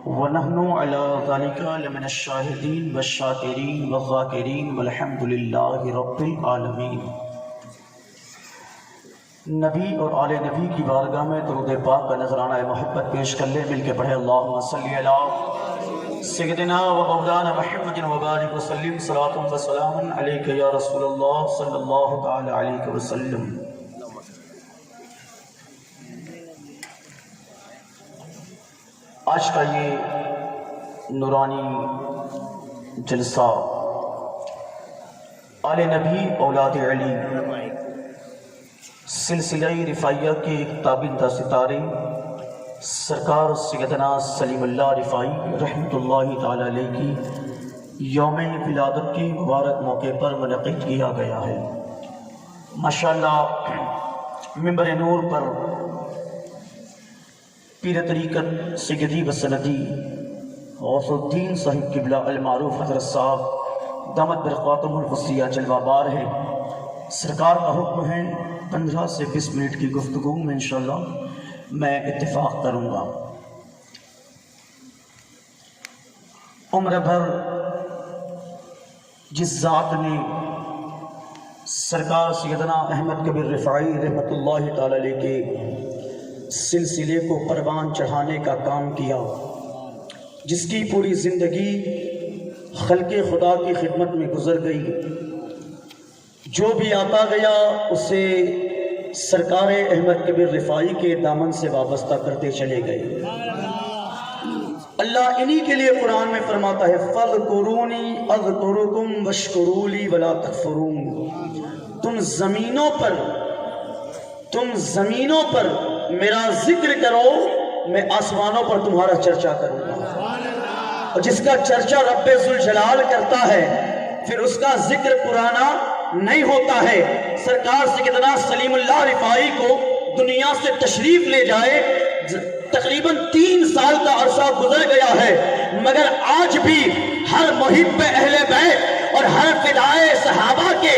ونحن على ذلك لمن الشاهدين والشاكرين والذاكرين والحمد لله رب العالمين۔ نبی اور آل نبی کی بارگاہ میں درود پاک کا نذرانہ محبت پیش کر لیں، مل کے پڑھے اللہم صلی علی سیدنا و مولانا محمد وبارک وسلم صلاۃ و سلام علیک یا رسول اللہ صلی اللہ تعالی علیہ وسلم۔ آج کا یہ نورانی جلسہ آل نبی اولاد علی سلسلہ رفاعیہ کے ایک تابندہ ستارے سرکار سیدنا سلیم اللہ رفاعی رحمۃ اللہ تعالی علیہ کی یوم ولادت کے مبارک موقع پر منعقد کیا گیا ہے۔ ماشاءاللہ منبر نور پر پیر طریقت سیدی و سندی غوث الدین صاحب قبلہ المعروف حضرت صاحب دامت برکاتہم الوسیع جلوہ بار ہے۔ سرکار کا حکم ہے 15 سے 20 منٹ کی گفتگو میں انشاءاللہ میں اتفاق کروں گا۔ عمر بھر جس ذات نے سرکار سیدنا احمد کبیر رفاعی رحمۃ اللہ تعالی علیہ کے سلسلے کو پروان چڑھانے کا کام کیا، جس کی پوری زندگی خلق خدا کی خدمت میں گزر گئی، جو بھی آتا گیا اسے سرکار احمد کبیر رفاعی کے دامن سے وابستہ کرتے چلے گئے۔ اللہ انہی کے لیے قرآن میں فرماتا ہے فَاذْكُرُونِي أَذْكُرُكُمْ وَاشْكُرُوا لِي وَلَا تَكْفُرُونَ، تم زمینوں پر میرا ذکر کرو، میں آسمانوں پر تمہارا چرچا کروں گا۔ اور جس کا چرچا رب ذوالجلال کرتا ہے پھر اس کا ذکر پرانا نہیں ہوتا ہے۔ سرکار سیدنا سلیم اللہ رفاعی کو دنیا سے تشریف لے جائے تقریباً 3 سال کا عرصہ گزر گیا ہے، مگر آج بھی ہر محب اہل بیت اور ہر فدائے صحابہ کے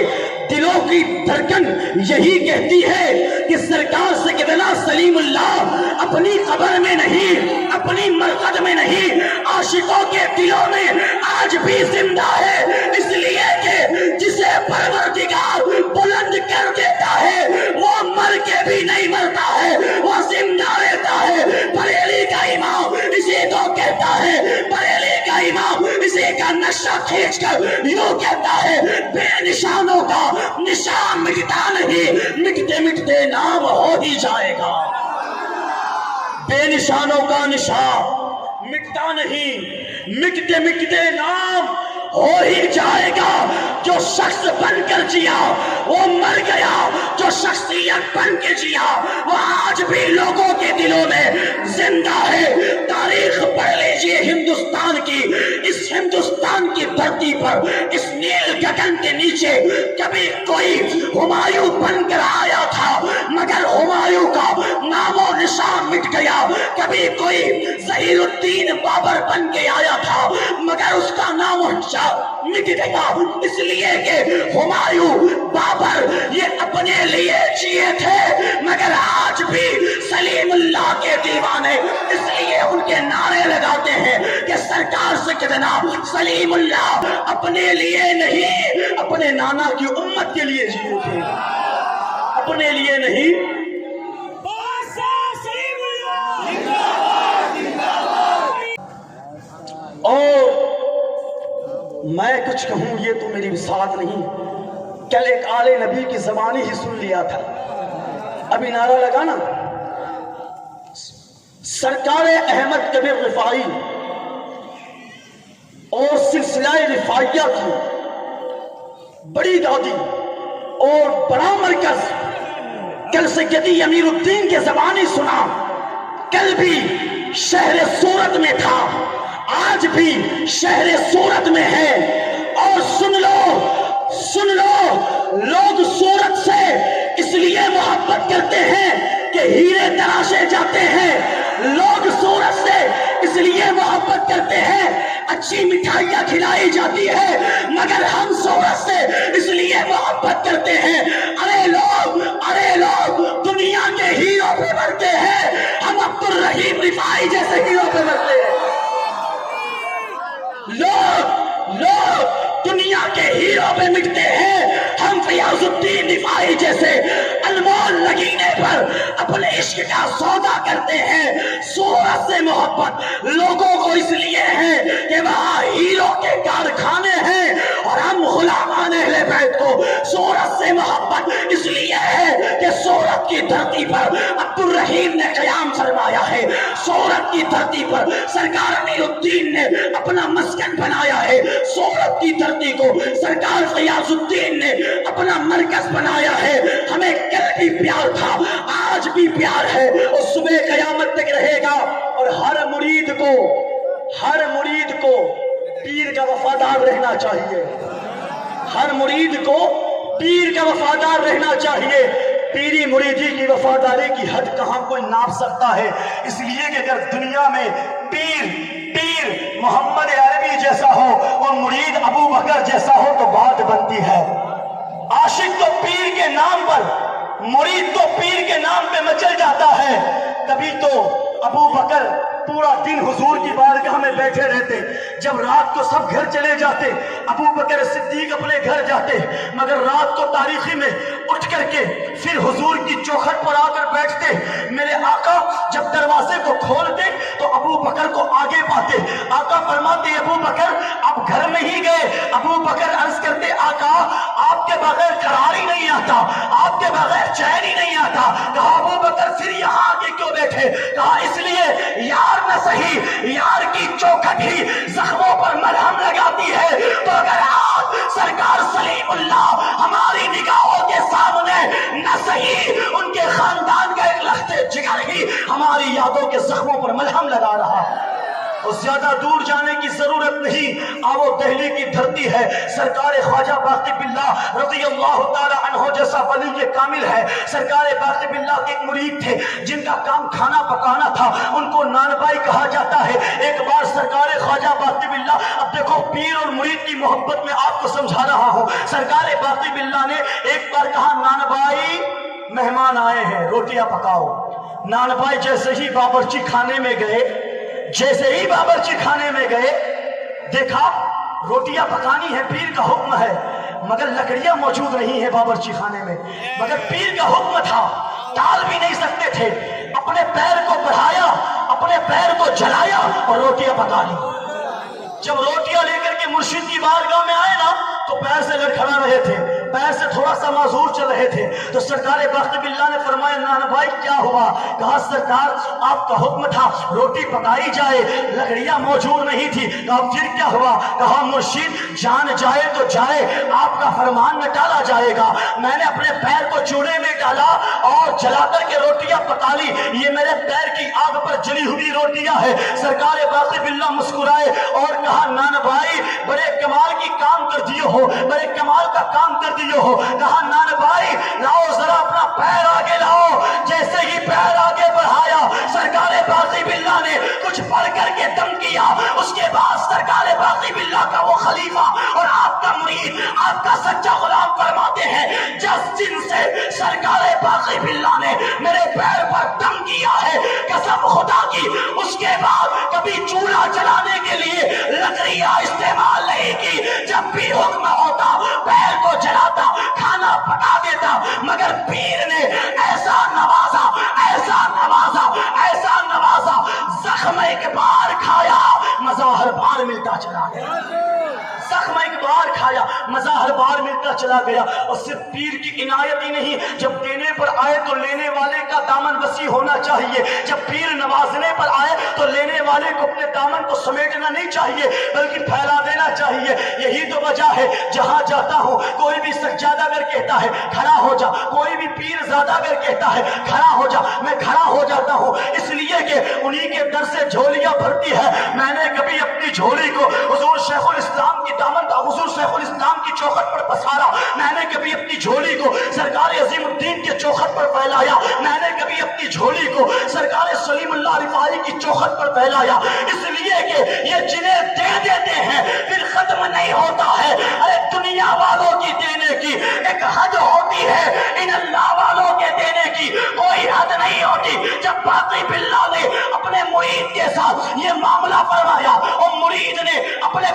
دلوں کی دھڑکن یہی کہتی ہے کہ سرکار سیدنا سلیم اللہ اپنی قبر میں نہیں، اپنی مرقد میں نہیں، عاشقوں کے دلوں میں آج بھی زندہ ہے، اس لیے کہ جسے پروردگار بلند کر دیتا ہے وہ مر کے بھی نہیں مرتا ہے، وہ زندہ رہتا ہے۔ بریلی کا امام اسی کو کہتا ہے، بریلی کا امام اسی کا نشہ کھینچ کر یوں کہتا ہے بے نشانوں کا نشان مٹتا نہیں، مٹتے مٹتے نام ہو ہی جائے گا۔ بے نشانوں کا نشان مٹتا نہیں، مٹتے مٹتے نام ہو ہی جائے گا۔ جو شخص بن کر جیا وہ مر گیا، جو شخصیت بن کے جیا وہ آج بھی لوگوں کے دلوں میں زندہ ہے۔ تاریخ پڑھ لیجئے ہندوستان کی، اس ہندوستان کی دھرتی پر اس نیل گگن کے نیچے کبھی کوئی ہمایوں بن کر آیا تھا مگر ہمایوں کا نام و نشان مٹ گیا، کبھی کوئی ظہیر الدین بابر بن کے آیا تھا مگر اس کا نام و نشان مٹ گیا، اس لیے کہ ہمایوں بابر یہ اپنے لیے جیے تھے مگر آج بھی سلیم اللہ کے دیوانے اس لیے ان کے نعرے لگاتے ہیں کہ سرکار سیدنا سلیم اللہ اپنے لیے نہیں اپنے نانا کی امت کے لیے جیے تھے، اپنے لیے نہیں۔ اور میں کچھ کہوں یہ تو میری وسعت نہیں، کل ایک آل نبی کی زبانی ہی سن لیا تھا، ابھی نعرہ لگانا سرکار احمد کبیر رفاعی اور سلسلہ رفاعیہ کی بڑی دادی اور بڑا مرکز کل سیدی امیر الدین کے زبانی سنا، کل بھی شہر سورت میں تھا، آج بھی شہر سورت میں ہے۔ اور سن لو لوگ سورت سے اس لیے محبت کرتے ہیں کہ ہیرے تراشے جاتے ہیں، لوگ سورت سے اس لیے محبت کرتے ہیں اچھی مٹھائیاں کھلائی جاتی ہے، مگر ہم سورت سے اس لیے محبت کرتے ہیں ارے لوگ دنیا کے ہیرو پہ مرتے ہیں، ہم عبدالرحیم رفاعی جیسے ہیرو پہ مرتے ہیں۔ کے ہیرو پہ مٹتے ہیں، ہم فیاض الدین رفاعی جیسے انمول لگینے پر اپنے عشق کا سودا کرتے ہیں۔ صورت سے محبت لوگوں کو اس لیے ہے کہ وہاں ہیرو کے کارخانے ہیں، اور ہم غلامان اہل بیت کو صورت سے محبت اس لیے ہے کہ صورت کی دھرتی پر عبد الرحیم نے قیام فرمایا ہے، صورت کی دھرتی پر سرکار امیر الدین نے اپنا مسکن بنایا ہے، صورت کی دھرتی کو سرکار فیاض الدین نے اپنا مرکز بنایا ہے۔ ہمیں کل بھی پیار تھا، آج بھی پیار ہے، اور صبح قیامت تک رہے گا۔ اور ہر مرید کو پیر کا وفادار رہنا چاہیے، ہر مرید کو پیر کا وفادار رہنا چاہیے۔ پیری مریدی کی وفاداری کی حد کہاں کوئی ناپ سکتا ہے؟ اس لیے کہ اگر دنیا میں پیر محمد عربی جیسا ہو اور مرید ابو بکر جیسا ہو تو بات بنتی ہے۔ عاشق تو پیر کے نام پر، مرید تو پیر کے نام پہ مچل جاتا ہے۔ کبھی تو ابو بکر پورا دن حضور کی بارگاہ میں بیٹھے رہتے، جب رات کو سب گھر چلے جاتے ابو بکر صدیق اپنے گھر جاتے، مگر رات کو تاریخی میں اٹھ کر کے پھر حضور کی چوکھٹ پر آ کر بیٹھتے۔ میرے آقا جب دروازے کو کھولتے تو ابو بکر کو آگے پاتے، آقا فرماتے ابو بکر آپ گھر میں ہی گئے؟ ابو بکر عرض کرتے آقا آپ کے بغیر قرار ہی نہیں آتا، آپ کے بغیر چین ہی نہیں آتا۔ کہا ابو بکر پھر یہاں آگے کیوں بیٹھے؟ کہا اس لیے یار نہ صحیح، یار کی چوکھٹ ہی زخموں پر مرہم لگاتی ہے، تو اگر آج سرکار سلیم اللہ ہماری نگاہوں کے سامنے نہ صحیح ان کے خاندان کا ایک لخت جگر ہی ہماری یادوں کے زخموں پر ملہم لگا رہا ہے، اور زیادہ دور جانے کی ضرورت نہیں۔ آو دہلی کی دھرتی ہے، سرکار خواجہ باقی باللہ رضی اللہ تعالی عنہ جیسا ولی کامل ہے۔ سرکار باقی باللہ کے ایک مرید تھے جن کا کام کھانا پکانا تھا، ان کو نانبائی کہا جاتا ہے۔ ایک بار سرکار خواجہ باقی باللہ، اب دیکھو پیر اور مرید کی محبت میں آپ کو سمجھا رہا ہوں، سرکار باقی باللہ نے ایک بار کہا نانبائی مہمان آئے ہیں روٹیاں پکاؤ۔ نانبائی جیسے ہی باورچی خانے میں گئے، دیکھا روٹیاں پکانی ہے، پیر کا حکم ہے، مگر لکڑیاں موجود نہیں ہیں باورچی خانے میں، مگر پیر کا حکم تھا، ٹال بھی نہیں سکتے تھے۔ اپنے پیر کو بڑھایا، اپنے پیر کو جلایا اور روٹیاں پکا لی۔ جب روٹیاں لے کر کے مرشد کی بارگاہ میں آئے نا تو پیر سے لڑکھڑا رہے تھے، پیر سے تھوڑا سا معذور چل رہے تھے، تو سرکار باقی باللہ نے فرمایا نانا بھائی کیا ہوا؟ کہا سرکار آپ کا حکم تھا روٹی پکائی جائے، لکڑیاں موجود نہیں تھی۔ کہا پھر کیا ہوا؟ کہا مرشد جان جائے تو جائے، آپ کا فرمان نہ ٹالا جائے گا۔ میں نے اپنے پیر کو چولہے میں ڈالا اور جلا کر کے روٹیاں پکا لی، یہ میرے پیر کی آگ پر جلی ہوئی روٹیاں ہے۔ سرکار باقی باللہ مسکرائے اور کہا نانا بھائی بڑے کمال کی کام کر دیے ہو، بڑے کمال کا کام کر دیے ہو۔ کہا نانا بھائی لاؤ ذرا اپنا پیر آگے لاؤ۔ جیسے ہی پیر آگے بڑھایا سرکار باقی باللہ نے کچھ پڑھ کر کے دم کیا، اس کے بعد سرکار باقی باللہ کا وہ خلیفہ اور آپ کا مرید، آپ کا سچا غلام فرماتے ہیں جس دن سے سرکار باقی باللہ نے میرے پیر پر دم کیا ہے قسم خدا کی، اس کے بعد کبھی چولہا جلانے کے لیے لکڑیاں استعمال نہیں کی۔ جب بھی حکم ہوتا پیر کو جلاتا، کھانا پکا دیتا، مگر پیر نے ایسا نوازا، ایسا نوازا، ایسا نوازا، زخم ایک بار کھایا مزہ ہر بار ملتا چلا گیا، زخم ایک بار کھایا مزہ ہر بار ملتا چلا گیا۔ اور صرف پیر کی عنایت ہی نہیں، جب دینے پر آئے تو لینے والے کا دامن وسیع ہونا چاہیے، جب پیر نوازنے پر آئے تو لینے والے کو اپنے دامن کو سمیٹنا نہیں چاہیے بلکہ پھیلا دینا چاہیے۔ یہی تو وجہ ہے جہاں جاتا ہوں کوئی بھی سجادہ اگر کہتا ہے کھڑا ہو جا، کوئی بھی پیر زادہ اگر کہتا ہے کھڑا ہو جا، میں کھڑا ہو جاتا ہوں، اس لیے کہ انہی کے در سے جھولیاں بھرتی ہے۔ میں نے کبھی اپنی جھولی کو حضور شیخ الاسلام کی دامن حضور شیخ الاسلام کی چوکھٹ پر پسارا، میں نے کبھی اپنی جھولی کو سرکار عظیم الدین کے چوکھٹ پر پھیلایا، میں نے کبھی اپنی جھولی کو سرکار سلیم اللہ رفاعی کی چوکھٹ پر پھیلایا، اس لیے کہ یہ جنہیں دے دیتے ہیں پھر ختم نہیں ہوتا ہے۔ ارے دنیا والوں کی دینے کی ایک حد ہوتی ہے، ان اللہ والوں کے دینے کی کوئی حد نہیں ہوتی۔ جب باقی باللہ نے اپنے مرید کے ساتھ یہ معاملہ فرمایا اور مرید نے اپنے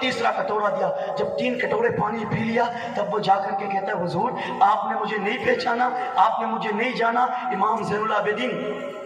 تیسرا کٹورا دیا. جب 3 کٹورے پانی پی لیا تب وہ جا کر کے کہتا ہے حضور آپ نے مجھے نہیں پہچانا, آپ نے مجھے نہیں جانا. امام زین العابدین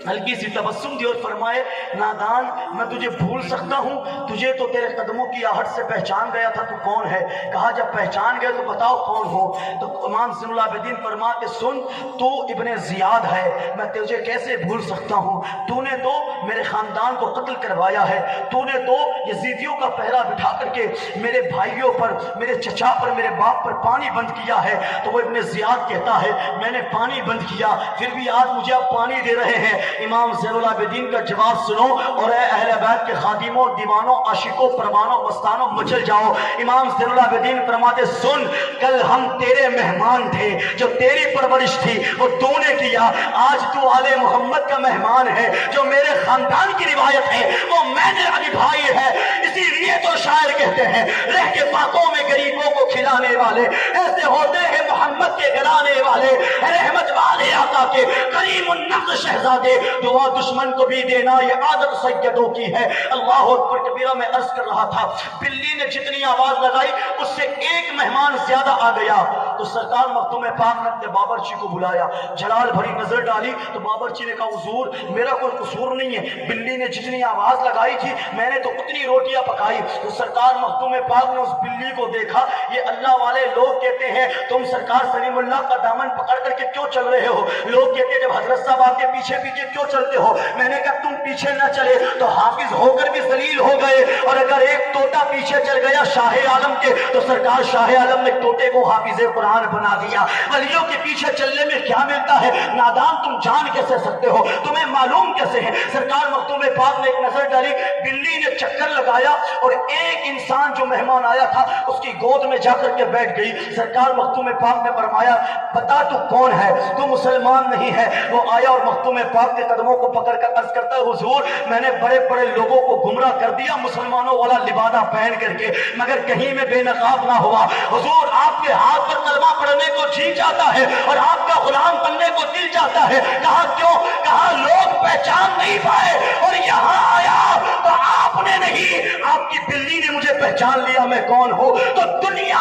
ہلکی سی تبسم دی اور فرمائے نادان میں تجھے بھول سکتا ہوں, تجھے تو تیرے قدموں کی آہٹ سے پہچان گیا تھا, تو کون ہے؟ کہا جب پہچان گئے تو بتاؤ کون ہو. تو امام زین العابدین فرماتے سن تو ابن زیاد ہے, میں تجھے کیسے بھول سکتا ہوں, تو نے تو میرے خاندان کو قتل کروایا ہے, تو نے تو یزیدیوں کا پہرا بٹھا کر کے میرے بھائیوں پر, میرے چچا پر, میرے باپ پر پانی بند کیا ہے. تو وہ ابن زیاد کہتا ہے میں نے پانی بند کیا, پھر بھی آج مجھے آپ پانی دے رہے ہیں. امام زین العابدین کا جواب سنو اور اے اہل بیت کے خادموں, دیوانوں, عاشقوں, پروانوں, مستانوں مچل جاؤ. امام زین العابدین فرماتے سن کل ہم تیرے مہمان تھے, جو تیری پرورش تھی وہ تو نے کیا, آج تو آل محمد کا مہمان ہے, جو میرے خاندان کی روایت ہے وہ میں نے نبھائی ہے. اسی لیے تو شاعر کہتے ہیں رہ کے باتوں میں غریبوں کو کھلانے والے ایسے ہوتے ہیں محمد کے گھرانے والے, رحمت والے آقا کے کریم النفس شہزادے. دعا دشمن کو بھی دینا یہ عادت سیدوں کی ہے. اللہ اکبر کبیرہ. میں عرض کر رہا تھا بلی نے جتنی آواز لگائی اس سے ایک مہمان زیادہ آ گیا. تو سرکار مختوم پاک نے باورچی کو بلایا, جلال بھری نظر ڈالی تو باورچی نے کہا حضور میرا کوئی قصور نہیں ہے, بلی نے جتنی آواز لگائی تھی میں نے تو اتنی روٹیاں پکائی. تو سرکار مختوم پاک نے اس بلی کو دیکھا. یہ اللہ والے لوگ کہتے ہیں تم سرکار سلیم اللہ کا دامن پکڑ کر کے کیوں چل رہے ہو؟ لوگ کہتے ہیں جب حضرت صاحب آپ کے پیچھے پیچھے کیوں چلتے ہو؟ میں نے کہا تم پیچھے نہ چلے تو حافظ ہو کر بھی ذلیل ہو گئے, اور اگر ایک طوطا پیچھے چل گیا شاہ عالم کے تو سرکار شاہ عالم نے طوطے کو حافظ قرآن بنا دیا. ولیوں کے پیچھے چلنے میں کیا ملتا ہے؟ نادان تم جان کیسے سکتے ہو, تمہیں معلوم کیسے ہے؟ سرکار مختوم پاک نے ایک نظر ڈالی, بلی نے چکر لگایا اور ایک انسان جو مہمان آیا تھا اس کی گود میں جا کر کے بیٹھ گئی. سرکار مختوم پاک نے فرمایا بتا تو کون ہے, تو مسلمان نہیں ہے. وہ آیا اور مختوم پاک کے قدموں کو پکڑ کر عرض کرتا ہے حضور میں نے بڑے بڑے لوگوں کو گمراہ کر دیا مسلمانوں والا لبادہ پہن کر کے, مگر کہیں میں بے نقاب نہ ہوا. حضور آپ کے ہاتھ پر کلمہ پڑھنے کو جی چاہتا ہے اور آپ کا غلام بننے کو دل چاہتا ہے. کہا کیوں؟ کہا لوگ پہچان نہیں پائے اور یہاں آیا تو آپ نے نہیں, آپ کی بلی نے مجھے پہچان لیا میں کون ہوں. تو دنیا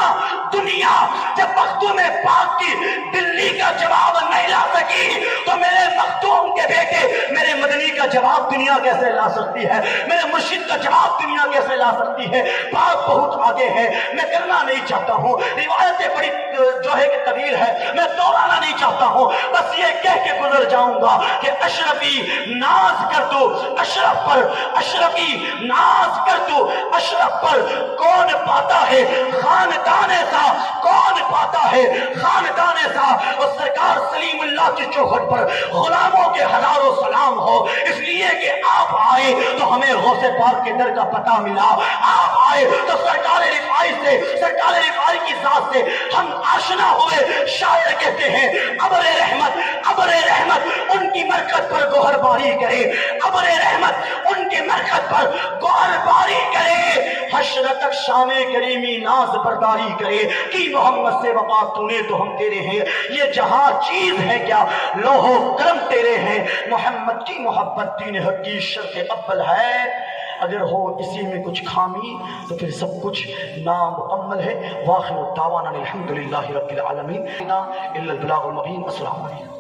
جب مختوم پاک کی بلی کا جواب نہیں لا سکی تو میرے مختوم کے بیٹے میرے مدنی کا جواب دنیا کیسے لا سکتی ہے, میرے مرشد کا جواب دنیا کیسے لا سکتی ہے. بات بہت آگے ہے, میں کرنا نہیں چاہتا ہوں, روایتیں بڑی جو ہے کہ طویل ہے, میں دوہرانا نہیں چاہتا ہوں, بس یہ کہہ کے گزر جاؤں گا کہ اشرفی ناز کر تو اشرف پر, اشرفی ناز کر تو اشرف پر, کون پاتا ہے خاندان ایسا, کون پاتا ہے خاندان ایسا. اور سرکار سلیم اللہ کی چوکھٹ پر غلاموں کے ہزاروں سلام ہو, اس لیے کہ آپ آئے تو ہمیں غوث پاک کے در کا پتہ ملا, آپ آئے تو سرکار رفاعی سے, سرکار رفاعی کی ذات سے ہم آشنا ہوئے. شاعر کہتے ہیں ابر رحمت ان کی مرکز پر گوہر باری کرے, ابر رحمت ان کی مرکز پر گوہر باری کرے, حشر تک شام کریمی ناز برداری کرے کہ محمد سے وفا تو نے تو ہم تیرے ہیں. یہ جہاں چیز ہے کیا لوح و قلم تیرے ہیں, محمد کی محبت دین حق کی شرط اول ہے. اگر ہو اسی میں کچھ خامی تو پھر سب کچھ نامکمل ہے. واخر دعوانا الحمدللہ رب العالمین الا البلاغ المبین. السلام علیکم.